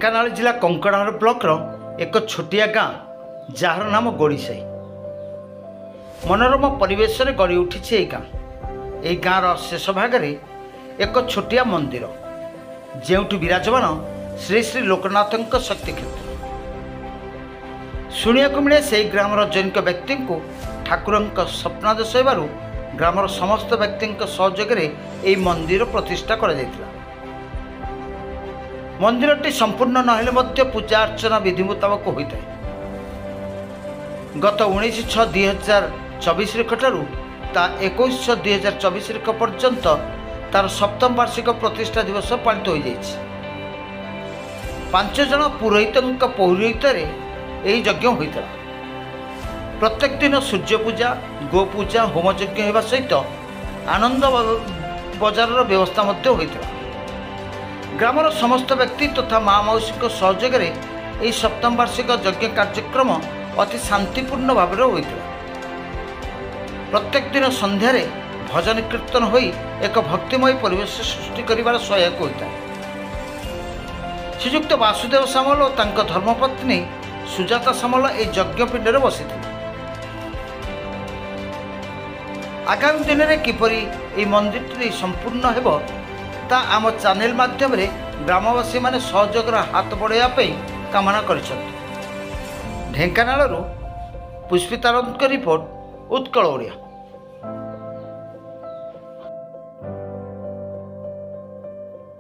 ढेंकानाल जिला कंकड़ाहार ब्लॉक एक छोटिया गाँ जार नाम गोड़ीसाई। मनोरम परिवेश रे गढ़ी उठी यह गाँ। यह गाँवर शेष भाग में एक छोटिया मंदिर जेउठी विराजमान श्री श्री लोकनाथ शक्ति क्षेत्र। शुणा मिले से ग्रामर जैनिक व्यक्ति को ठाकुर स्वप्नादेश होबारू ग्रामर समस्त व्यक्ति सहयोग में यह मंदिर प्रतिष्ठा कर मंदिरटी संपूर्ण नहेले पूजा अर्चना विधि मुताबक होता है। गत 19/6/2024 रेखु ता 21/6/2024 रेख पर्यंत तार सप्तम वार्षिक प्रतिष्ठा दिवस पालित हो जाइए। 5 जन पुरोहित पौरोहित यज्ञ होता। प्रत्येक दिन सूर्य पूजा गो पूजा होम यज्ञ होगा सहित आनंद बजार व्यवस्था होता। ग्रामर समस्त व्यक्ति तथा माँ मौसी सहयोग में यह सप्तम वार्षिक यज्ञ कार्यक्रम अति शांतिपूर्ण भाव होता। प्रत्येक दिन संध्यार भजन कीर्तन हो एक भक्तिमय परिवेश सृष्टि कर सहायक होता है। श्रीजुक्त वासुदेव सामल और धर्मपत्नी सुजाता सामल यह यज्ञपिंड बसी। आगामी दिन में किपरि यह मंदिर संपूर्ण हो आम चैनल माध्यम ग्रामवासी माने सहयोगर हाथ बढ़ाई कामना कर। ढेंकानाल पुष्पिता रिपोर्ट उत्कल ओडिया।